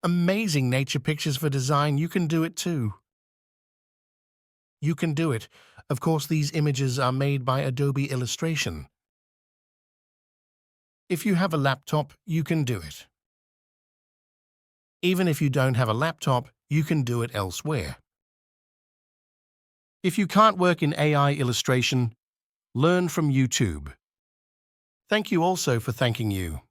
Amazing nature pictures for design. You can do it too. You can do it. Of course, these images are made by Adobe Illustration. If you have a laptop, you can do it. Even if you don't have a laptop, you can do it elsewhere. If you can't work in AI illustration, learn from YouTube. Thank you also for thanking you.